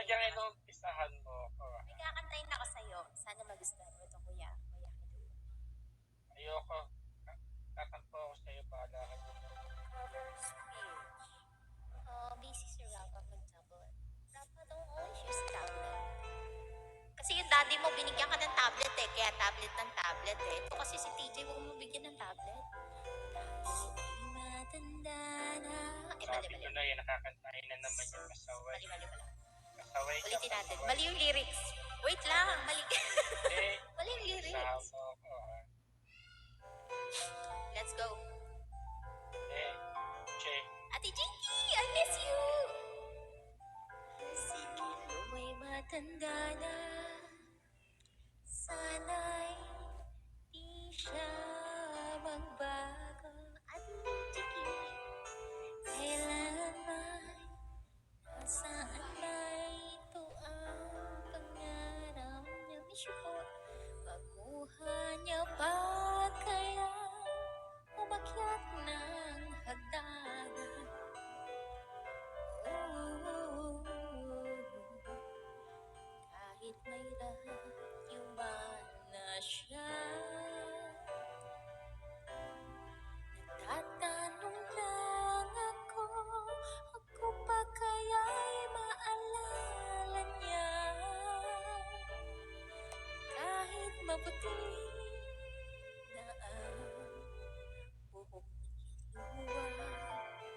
talagang inumpisahan mo ko. May kakantayin ako sa'yo. Sana magustuhan mo ito, kuya. Kuya Kilu. Ayoko. Kakanto ako sa'yo, bahala ka dun. Cover speech. Busy si Rafa mag-tablet. Rafa, don't always use tablet. Kasi yung daddy mo, binigyan ka ng tablet eh. Kaya tablet ng tablet eh. Ito kasi si TJ, huwag mo bigyan ng tablet. Dahil matanda na. Sabi ko na yan, nakakantahin na naman yung kasaway. Mali. Kasaway ka. Ulitin natin. Mali yung lyrics. Wait lang, mali. Eh, Mali yung lyrics. sama ko. Let's go. Check. Ate Jinky, I miss you! Sige, lumay matanda na. Sana'y di siya magbago. Ate Jinky, kailanman nasaan na ito ang pangarap niya. Miss you po. Makuha niya pa kaya umakyat ng hagdanan. Kahit may radyo man na siya, nagtatanong lang ako pa kaya'y maalala niya. Kahit mabuti na ang buhok ni Kiluwa.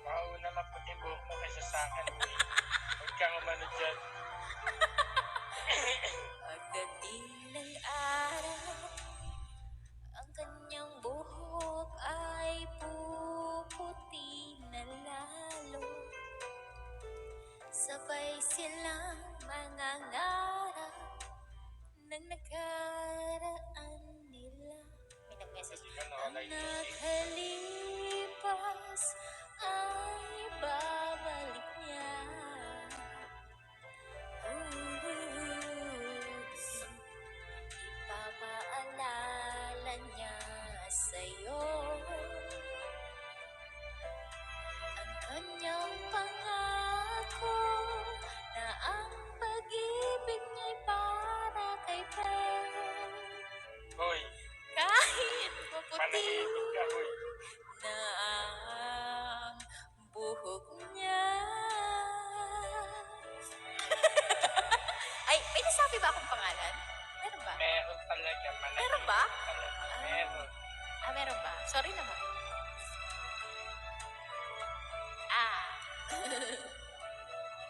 Mauna lang puti buhok mo kaysa sa akin. Huwag kang umano dyan. Pagdating ng araw, ang kanyang buhok ay puputi na lalo. Sabay silang mangangarap ng nakaraan nila. May nag-message. Ang nakalipas ay babalik niya. Ipapaalala niya sa'yo ang kanyang pangako na ang pag-ibig niya'y para kay Ben. Hoy, Kahit maputi panahimik ka, hoy. na ang buhok niya. Ay, may nasabi ba akong pangalan? Meron ba? Meron talaga. Meron ba? Talaga. Meron. Meron ba? Sorry naman.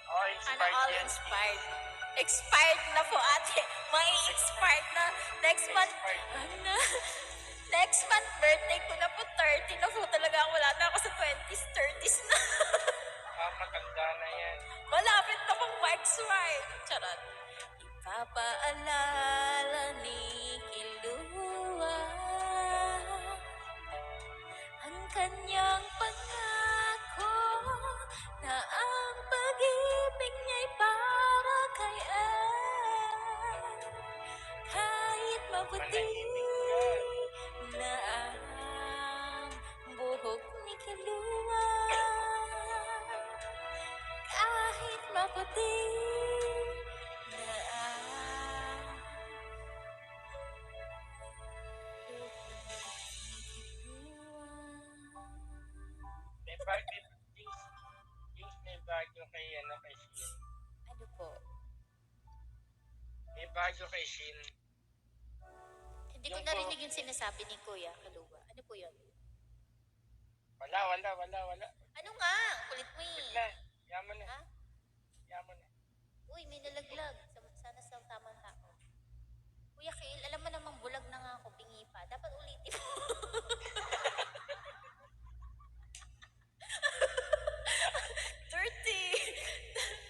Oh, inspired All yan. inspired. Expired na po ate. May expired na. Next month, next month birthday ko na po, 30 na po talaga. Wala na ako sa 20s, 30s na. Maganda na yan. Malapit na pang ma-expired. Charot. Ipapaalala ni Kiluwa ang kanyang pangako na ang pag-ibig niya'y para kay Ann. Kahit maputi na ang buhok ni Kiluwa, kahit maputi na ang May bagyo, may bagyo kay Shin. ano po? May bagyo kay Shin. Hindi ko narinig yung sinasabi ni Kuya Kaluwa. Ano po yun? Wala. Ano nga? Kulit mo eh. Na, yaman na. Ha? Yaman na. Uy, may nalaglag. Sana sa tamang tao. Kuya Kil, alam mo namang bulag na nga ako, bingi pa. Dapat ulitin mo.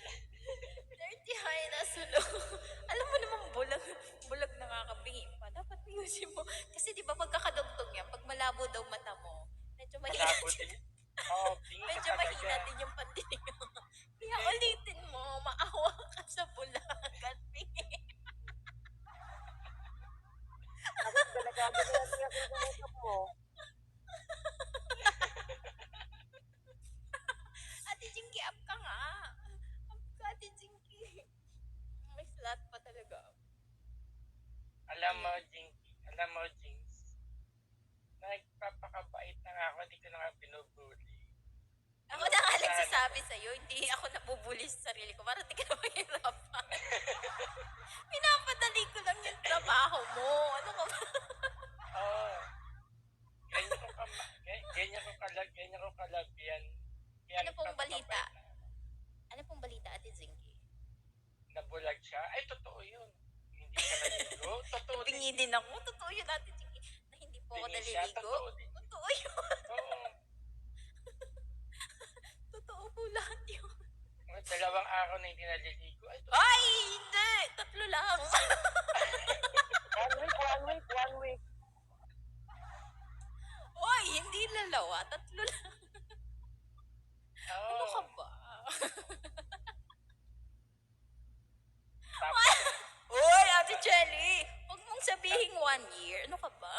30 high na sulong. Alam mo namang bulag na nga kabingi pa. Dapat ayusin mo. Kasi di ba magkakadugtong yan, pag malabo daw mata mo, medyo mahina Malabo din. Oo, bingi medyo ka mahina talaga. din yung pandinig mo. Kaya alam mo, Jinx, nagpapakabait na nga ako, hindi ko na nga binubuli. Ako na nga Sana. nagsasabi sa'yo, hindi ako nabubuli sa sarili ko. Parang di ka na mahirapan. Pinapadali ko lang yung trabaho mo. Ano ka ba? Oo. Ganyan ko kalagyan. Ano pong balita? Ano pong balita, Ate Zingy? Nabulag siya. Ay, totoo yun. Hindi siya naligo. Totoo din. Bingi din ako. Totoo yun, Ate Zingy. Na hindi po ako Bingi siya. naliligo. Totoo din. Totoo yun. Oo. Totoo po lahat yun. Mga 2 araw na hindi naliligo. Ay, totoo. Ay, hindi. 3 lang. 1 week. Oy, hindi 2. 3 lang. Oo. Ano ka ba? Tapos, Oy, Ate Jelly. Huwag mong sabihin 1 year. Ano ka ba?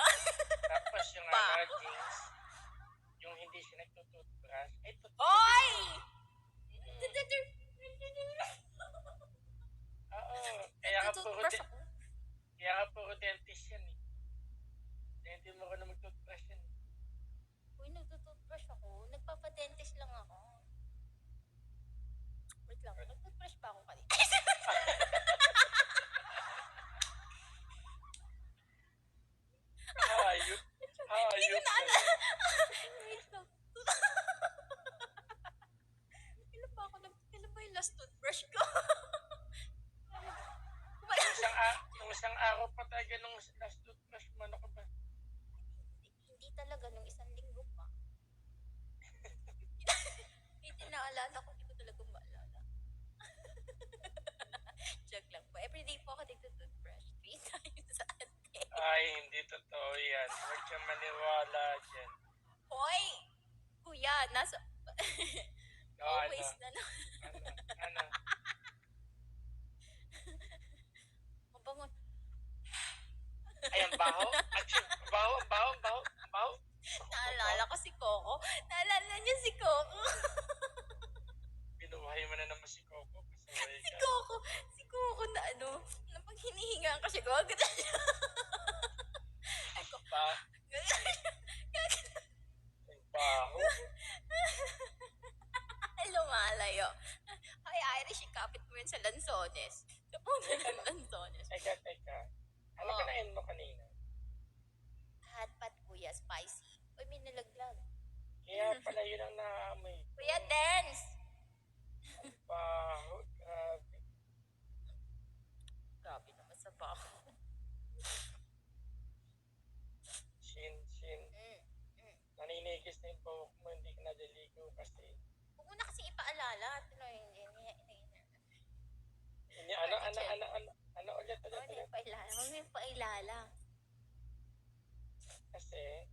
tapos yung Pa. Jinx, yung hindi siya nagtututbrush. Ay, totoo. Oy! Oo. Kaya Nagtututbrush ako. puro dentist yan eh. Hindi mo ka na mag-toothbrush yan eh. Uy, nagtututbrush ako. Nagpapadentist lang ako. Wait lang, nagtutbrush pa ako kanina. Hayop. Hindi ko Hayop. naalala. Wait lang. Kailan ba yung last toothbrush ko? Nung isang araw pa talaga nung last toothbrush mo, ano ka ba? Hindi talaga, nung 1 linggo pa. Hindi naalala ko, hindi ko talaga maalala. Joke lang po. Everyday po ako nagtutoothbrush. 3 times a day. Ay, hindi totoo yan. Huwag kang maniwala dyan. Hoy! Kuya, nasa... O, Always ano? na no. Ano? Mabangon. Ay, ang baho? Baho? Naalala ko si Coco. Naalala niyo si Coco. Binuhay mo na naman si Coco. Pasaway Si ka. Coco. Si Coco na ano. Na pag hinihinga ko siya, gagawin siya. Ang baho. Lumalayo. Ay, Irish, ikapit mo yun sa lansones. Sa puno ng lansones. Teka. Ano ka na mo kanina? Hot pot, kuya. Spicy. Uy, may nalaglag. Kaya pala yun ang naamoy. Kuya, dance! Baho. Grabe. Grabe naman sa baho. Shin. Naninigis na yung buhok mo, hindi ka naliligo kasi. Huwag mo na kasi ipaalala. Ano ulit? Huwag mo ipaalala. Kasi,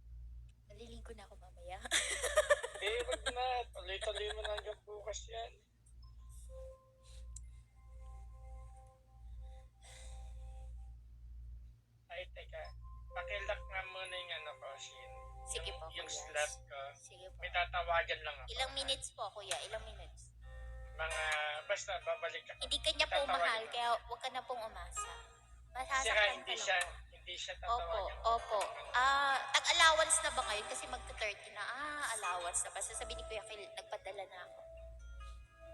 Maliligo na ako mamaya. wag na. Tuloy-tuloy mo na hanggang bukas yan. Ay, teka. Pakilock nga muna yung ano ko, Shin. Sige po, Yung kuya. slot ko. Sige po. May tatawagan lang ako. Ilang minutes po, kuya? Ilang minutes? Basta babalik ako. Hindi kanya po Tatawagan mahal, lang. kaya huwag ka na pong umasa. Saka Masasaktan hindi ka siya, lang. hindi siya Opo, tatawagan. opo. Tag-allowance na ba ngayon? Kasi magta-30 na. Allowance na. Basta sabi ni Kuya Phil, nagpadala na ako.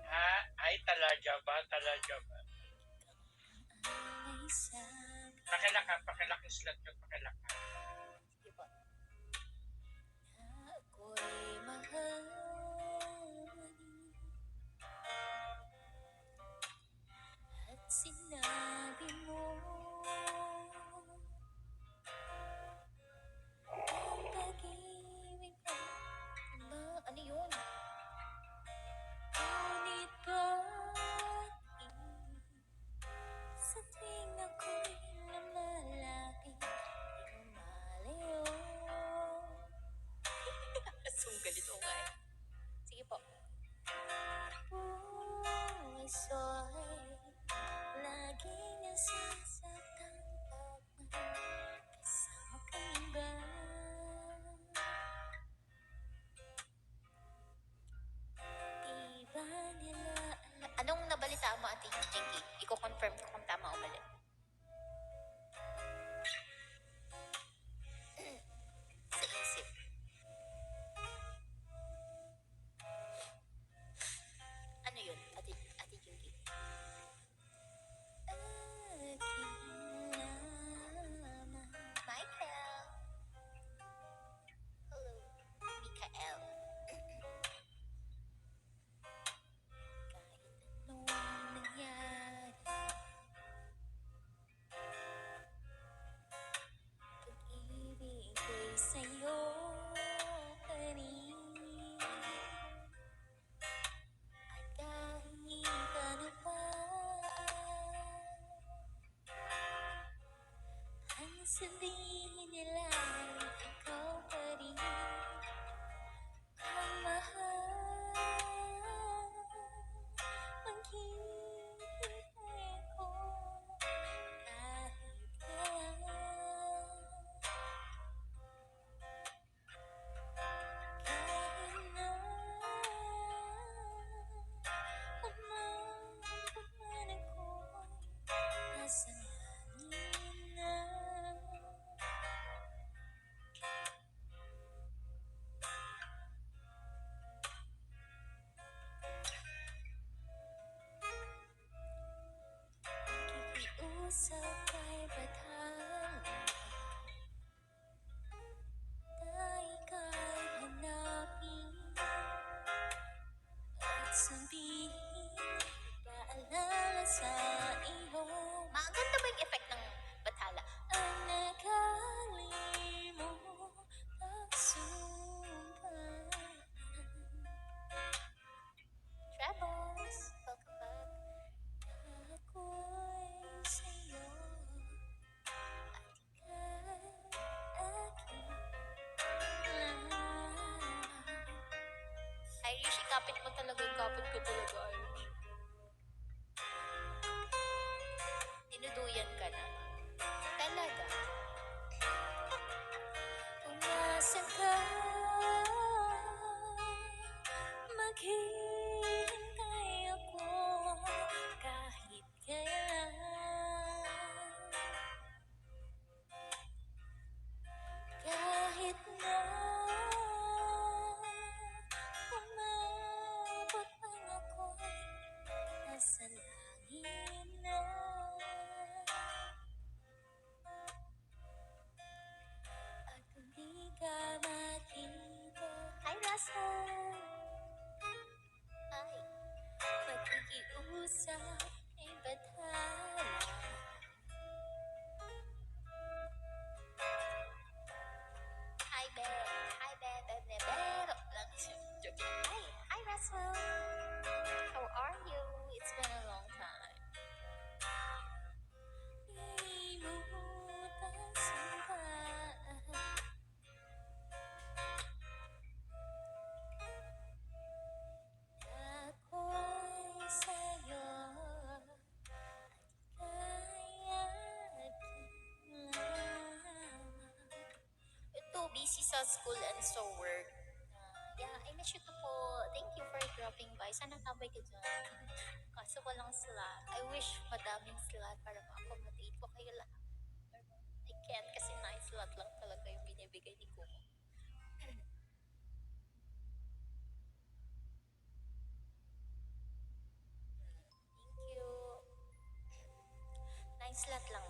Ha? Ay, talaga ba? Pakilak yung slot ko, pakilak ka. Sige po. Ako'y mahal at sinabi mo ang pag-ibig ano yun? Ngunit bakit sa tuwing ako'y lumalapit, di lumalayo. Sunggalit ako nga eh. Sige po. Puso'y laging nasasaktan kapag kasama kang iba. Di ba nila anong nabalitaan mo, Ate Jinky? Iko-confirm ko kung tama o mali. puso ko'y bathala na ika'y hanapin at sabihin paalala sa iyo. Maganda ba yung effect ng bathala? Ang nakalimutan sumpaan. Travels, welcome back. Ako'y sa'yo at ika'y aking lahat. Irish, ikapit mo talaga. Ikapit ko talaga, Irish. Dinuduyan ka na. Talaga. Umasa ka, maghihintay ako kahit kailan. Kahit na umabot man ako'y nasa langit na. At kung di ka makita, hi Russell! Ay, makikiusap kay bathala. Hi, Be. Hi, Be. Pero lang. Joke lang. Hi, Russell. How are you? It's been a long time. Limutan sumpaan. Ako'y sa'yo at ika'y aking lamang. Ito, busy sa school and so work. Yeah, I miss you too po. Thank you for dropping by. Sana tabay ka dyan. Kaso walang slot. I wish madaming slot para ma-accommodate ko kayo lahat. Pero I can't kasi 9 slot lang talaga yung binibigay ni Kumo. Thank you. 9 slot lang.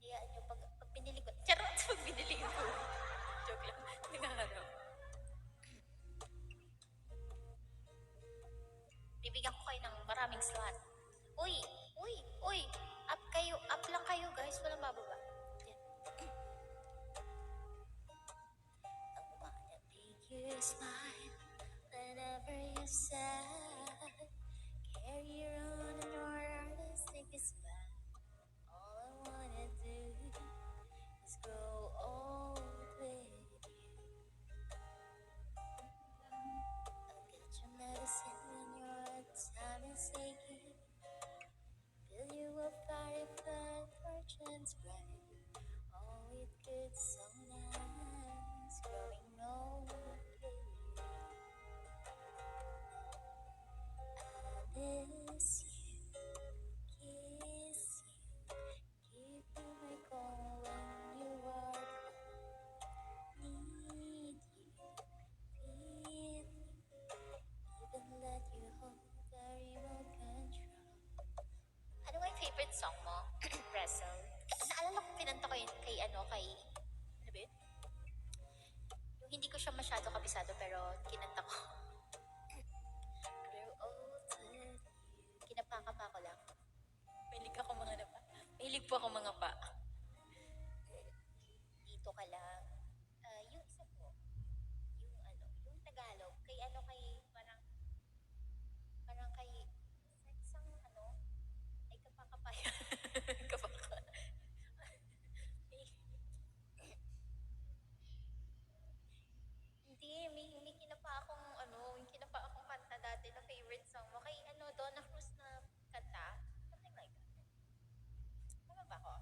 Hayaan nyo pag binili ko. Charot! Pag binili ko. Joke lang. Naghaharap. Bibigyan ko kayo ng maraming slot. Uy! Uy! Uy! Up kayo. Up lang kayo guys. Walang bababa. Yan. I wanna make you smile whenever you're sad. Carry your own and your artistic smile. All I wanna do is grow old with you. I'll get your medicine when your time is aching. Fill you a fire flood, fortune's bright. Oh, it could so nice, growing old with you. I miss you, kiss you, give you my call when you are cold. Need you, feel you, even let you hold the remote control. Ano ba yung favorite song mo? Wrestle. Naalala ko kinanta ko yun kay ano ba yun? Yung hindi ko siya masyado kabisado pero kinanta ko. Grow old with you. Kinapaka pa ako lang. Mahilig ako mga napa. Mahilig po ako mga pa. Dito ka lang. Yung isa po. Yung ano, yung Tagalog. Kay ano kay parang kay sa isang ano ay kapakapaya. Kapaka. Hindi, may kinapa akong ano, may kinapa akong kanta dati na favorite song mo. Kay ano, Donna Cruz na kanta. Something like that. Tama ba ako?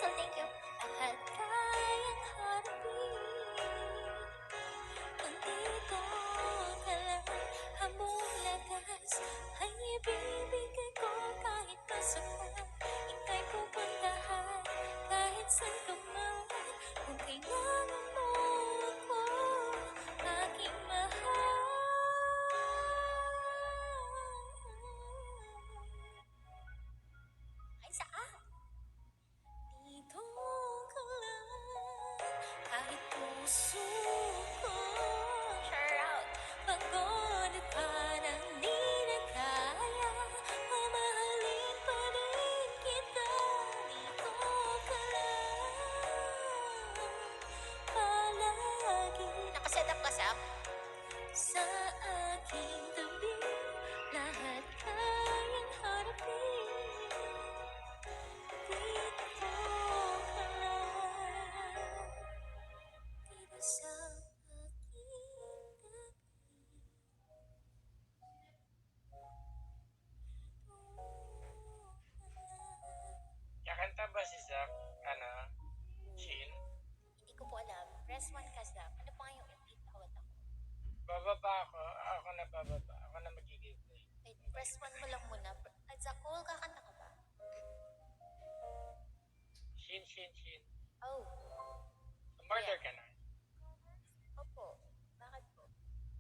Crystal, thank you. Lahat kayang harapin. Kung dito ka lang, habang lakas ay ibibigay ko kahit masaktan. Ika'y pupuntahan kahit saan ka man. Kung kailangan mo ako, aking mahal. Ay, saan? Dito ka lang, kahit puso ko. Shout out. Pagod at parang di na kaya, mamahalin pa rin kita. Dito ka lang, palagi. Nakaset up ka, Sam? Sa aking tabi, lahat kayang harapin. Dito ka lang, dito sa aking tabi. Kakanta ba si Zach? Ano? Shin? Hindi ko po alam. Press 1 ka, Zach. Ano pa nga yung repeat? Tawad ako. Bababa ako. Ako na bababa. Ako na magiging play. Wait, press 1 mo lang muna. Zach, Cole, kakanta ka ba? Shin. Oh, Murder ka na. opo. Bakit po?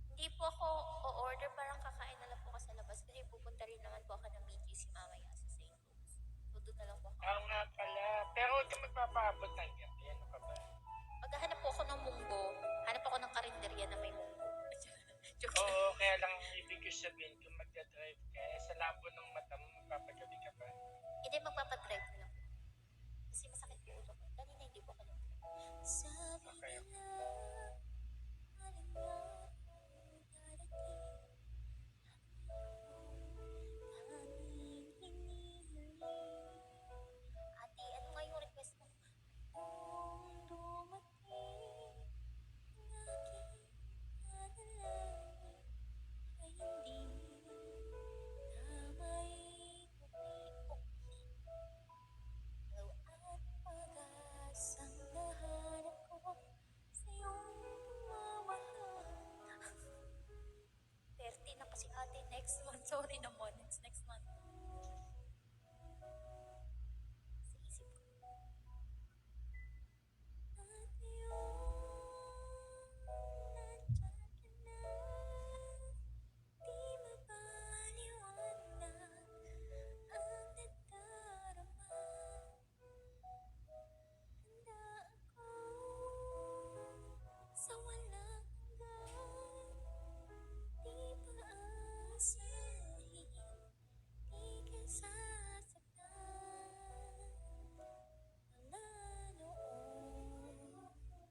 Hindi po ako o-order, parang kakain na lang po ako sa labas kasi pupunta rin naman po ako ng BGC mamaya sa St. Louis. So, doon na lang po ako. Oo nga pala. Pero huwag ka magpapaabot ng gabi. Ano ka ba? Maghahanap po ako ng munggo. Hanap ako ng karinderya na may munggo. Joke lang. Oo, kaya lang ibig ko sabihin kung magdadrive ka, sa labo ng mata mo, magpapagabi ka ba? Hindi, magpapadrive ko lang. Kasi masakit po ulo ko. Kanina hindi po ako lang. Sabi Okay. nila, alam niya kung darating. Tanging hinihiling. Ate, ano nga yung request mo? Kung dumating ang aking panalangin, ay hindi na may puti-puti. Ilaw at pag-asang nahanap ko sa iyong pagmamahal. 30 na kasi ate next month. Sorry naman, it's next month. Sa isip ko. At yun, nandyan ka na. Di mapaliwanag ang nadarama. Handa ako sa walang hanggan. Di paasahin, di ka sasaktan. Mula noon hanggang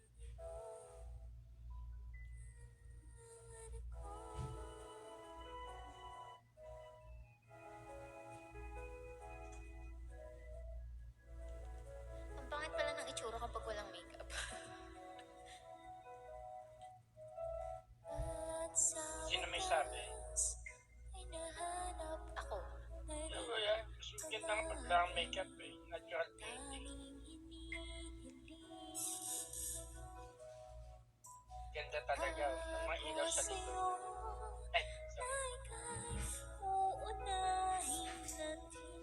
ngayon, gawin ako. Ang pangit pala ng itsura kapag walang makeup. At sa Sino may sabi? wakas ay nahanap ako na Yo, rin kuya, mas maganda nga pag lang makeup eh. Natural beauty. tanging hinihiling. Ganda talaga. Ng mga ilaw sa likod. Ay, sorry. Ay kay uunahin ng hindi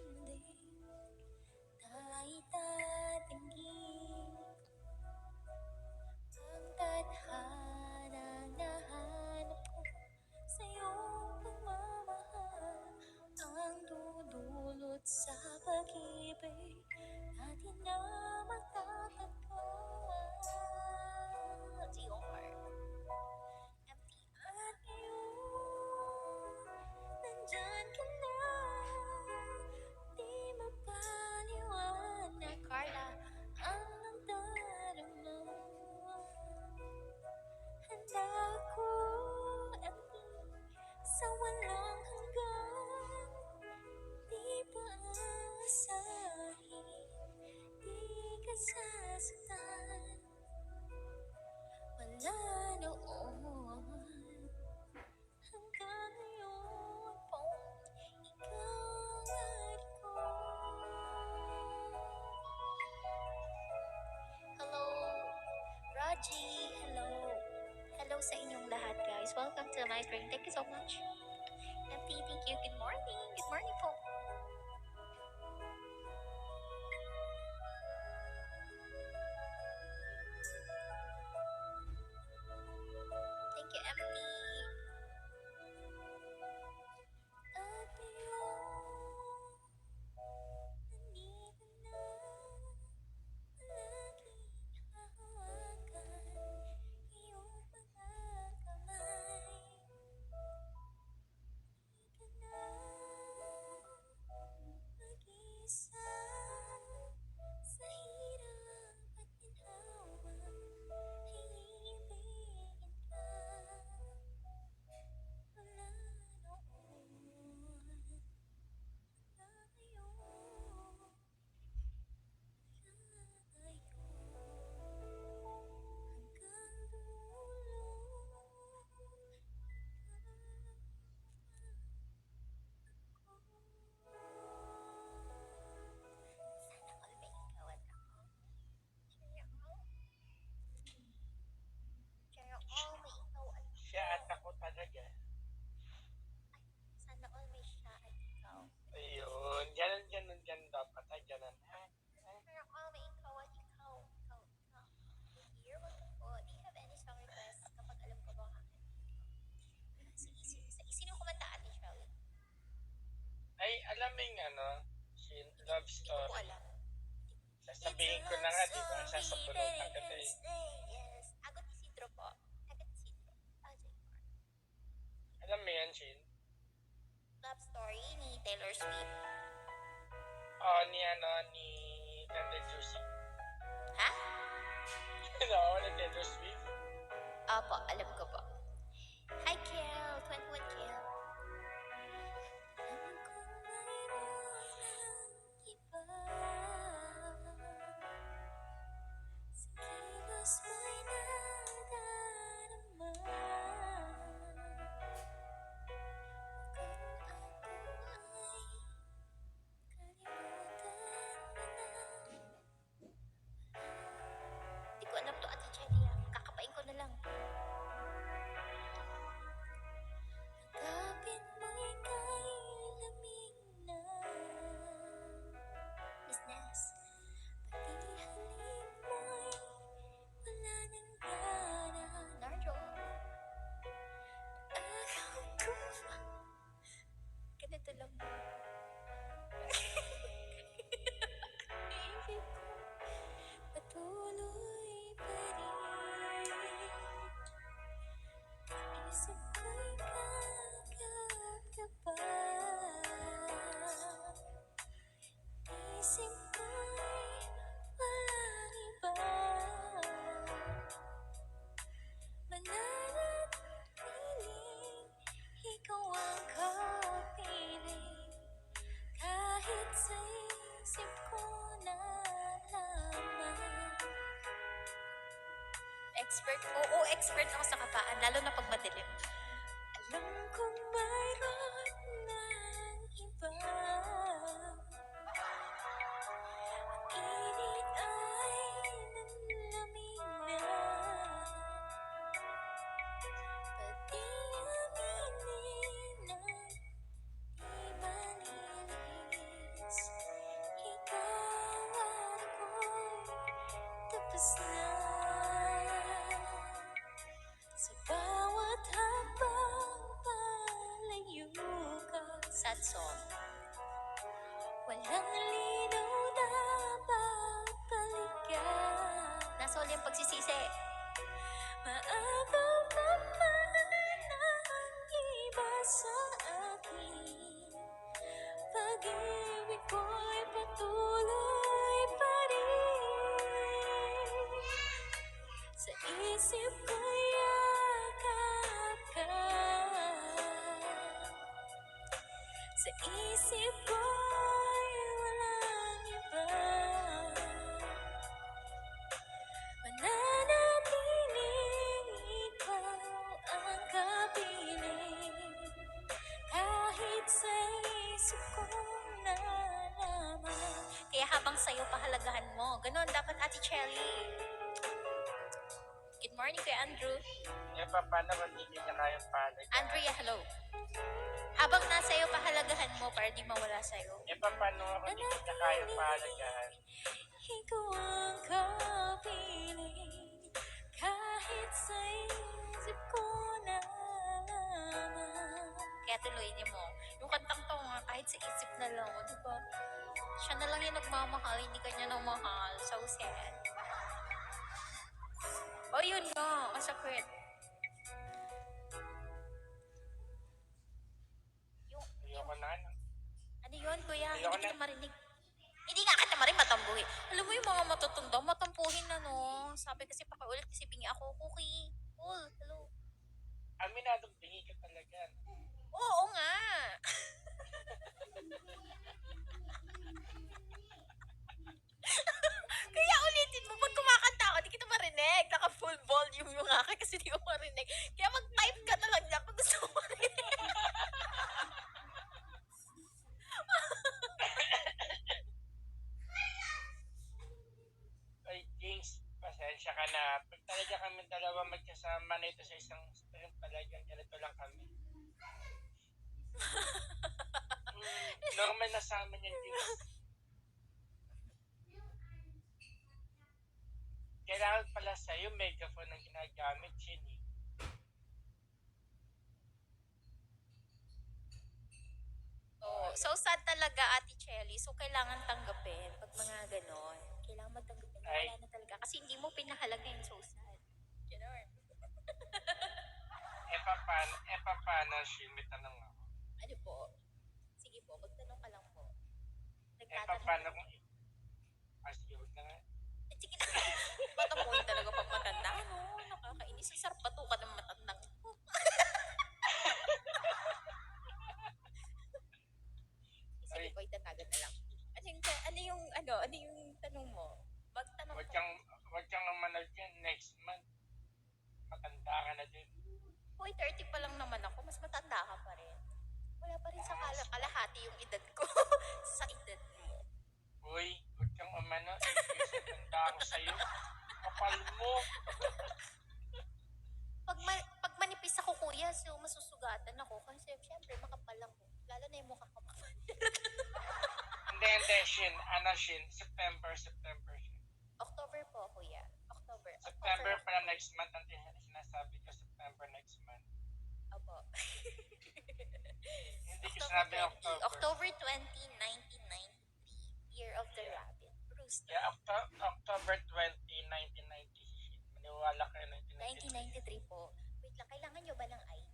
na itatangging ang tadhana na hanap ko sa iyong pagmamahal ang dudulot sa pag-ibig natin na magtatagal. GOR. Empty at ngayon, nandyan ka na. Di mapaliwanag, Carla, ang nagdarama. Handa ako sa walang hanggan. Di paasahin, di always welcome to my stream. Thank you so much. Empty, thank you. Good morning. Good morning po. Thank you, Empty. At ngayon, nandito na, palaging hahawakan iyong mga kamay. Di ka na mag-isa sa hirap at ginhawa, hiibigin ka mula noon hanggang ngayon, hanggang dulo. Siya at ako talaga. Sana all may siya at ikaw. Ayun, ganun dapat. Ay, ganun. Ha? Sana all may ikaw at ikaw. Dear, welcome po. Do you have any song requests kapag alam ko ba ang Sino kumanta, Ate Shelley? Ay, alam mo yung love Hindi ko po story. alam. Sasabihin ko na nga, di ba? Sasabunutan ka na eh. Yes. Agot Isidro po. Agot Isidro. Ajay Mar. Alam mo yan, Shin? Love Story ni Taylor Swift. Oo, ni Tanda Juicy. Ha? Oo, ni Taylor Swift. Opo, alam ko po. Hi, Kel. 21 Kel. Alam kong mayroon ng iba sa kilos mo'y nadarama. Di ko alam to, Ate Jenny. Kakapain ko na lang. Kapit mo'y kay lamig na business. Pati halik mo'y wala nang gana. Narjo. Agaw ko. Ganito lang. Isip ko patuloy pa rin. Isip ko'y kakabahan. Isip ko'y walang iba. Mananatiling ikaw ang kapiling. Kahit sa isip ko na lamang. Expert? Oo, expert ako sa kapaan, lalo na pag madilim. Alam kong mayroon ng iba. Ang init ay nanlamig na. Pati aminin na di malinis. Ikaw at ako'y tapos na. Sa bawat habang palayo ka. Sad song. Walang linaw na babalikan. Nasa uli ang pagsisisi. Maagaw pa man ang iba sa akin. Pag-ibig ko'y patuloy pa rin. Sa isip ko'y yakap ka. Sa isip ko'y walang iba. Mananatiling ikaw ang kapiling. Kahit sa isip ko na lamang. Kaya habang sa'yo, pahalagahan mo. Ganon dapat, Ate Cherry. Good morning, Kuya Andrew. Eh, paano kung hindi niya kayang pahalagaan? Andrea, hello. Habang nasa iyo, pahalagahan mo para di mawala sa'yo. Eh, paano kung hindi niya kayang pahalagaan? Ikaw ang kapiling, kahit sa isip ko na lamang. Kaya tuloy niyo mo. Yung kantang to nga, kahit sa isip na lang, o diba? Siya na lang yung nagmamahal, hindi ka niya namahal. So sad. O yun nga, masakit. Yung, Ayoko na. ano yun, kuya? Ayoko Hindi kita na. marinig. Hindi nga kita marin matambuhin. Alam mo yung mga matutunda, matampuhin na no. Sabi kasi pakiulit kasi bingi ako, Cookie. Cool, hello. Aminadong bingi ka talaga. Oo nga. Kaya ulitin mo, pag kumakanta ako, di kita marinig. Naka full volume yung akin kasi di ko marinig. Kaya mag-type ka na lang dyan kung gusto mo marinig. Ay, James, pasensya ka na. Pag talaga kami dalawa magkasama na ito sa isang stream, talagang ganito lang kami. Normal na sa amin yan, James. Kailangan pala sa'yo, megaphone ang ginagamit, Jenny. Oh, so sad talaga, Ate Chelly. So, kailangan tanggapin pag mga ganon. Kailangan matanggapin. Ay. Wala na talaga. Kasi hindi mo pinahalaga yung so sad. Ganon. Paano, Shin, may tanong ako. Ano po? Sige po, magtanong ka lang po. Paano kung... sige, huwag na nga. Sige na. Matamuhin talaga pag matanda, no? Nakakainis. Ang sarap patukan ng matandang. Sige Ay. po, itatagan na lang. Ano yung tanong mo? Magtanong Huwag ka. kang manood yan next month. Matanda ka na din. Hoy, 30 pa lang naman ako. Mas matanda ka pa rin. Wala pa rin sa kalahati yung edad ko. Sa edad mo. Uy, huwag kang umano. Kasi tanda ako sa'yo. Kapal mo. Pag manipis ako, kuya, so masusugatan ako. Kasi syempre, makapal lang ko. Lalo na yung mukha ko makapal. Hindi, Shin. Shin? September, Shin. October po, kuya. October. September pala next month. Ang sinasabi ko, September next month. Opo. Hindi ko sinabi October. October 20, 1990. Year of the Rabbit. Rooster. Yeah, October 20, 1990. Maniwala kayo 1993. 1993 po. Wait lang, kailangan nyo ba ng ID?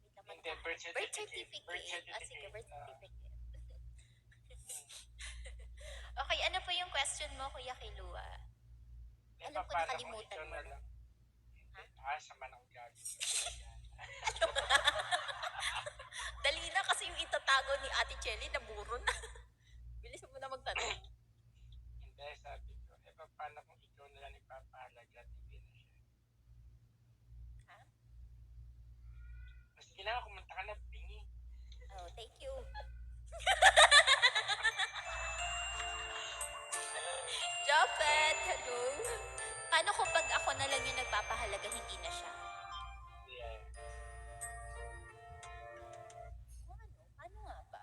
Wait lang, Hindi, birth certificate. Birth certificate. Sige, birth certificate. Okay, ano po yung question mo, Kuya Kilua? Alam ko paano nakalimutan kung ikaw mo. na lang? Sama ng gagi. Dali na kasi yung itatago ni Ate Chelly naburo na. Bilis mo na magtanong. Hindi, sabi ko. Paano kung ikaw na lang ipapahalaga at hindi na siya? Ha? Sige na, kumanta ka na, bingi. Oh, thank you. Jopet, hello. Paano kung pag ako na lang yung nagpapahalaga, hindi na siya? Yeah. Paano nga ba?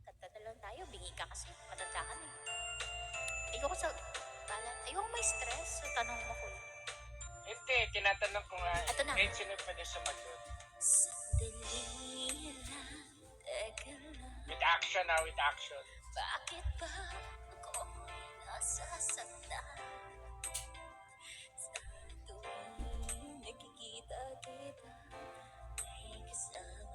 Kanta na lang tayo, bingi ka kasi, matanda ka na. Ayoko may stress, so tanong mo ko. Hindi, tinatanong ko nga. Ito na. Kahit sino pwede sumagot. Sandali lang, teka lang. With action na, with action. Bakit ba ako'y nasasaktan? Sa tuwing nakikita kita, may kasama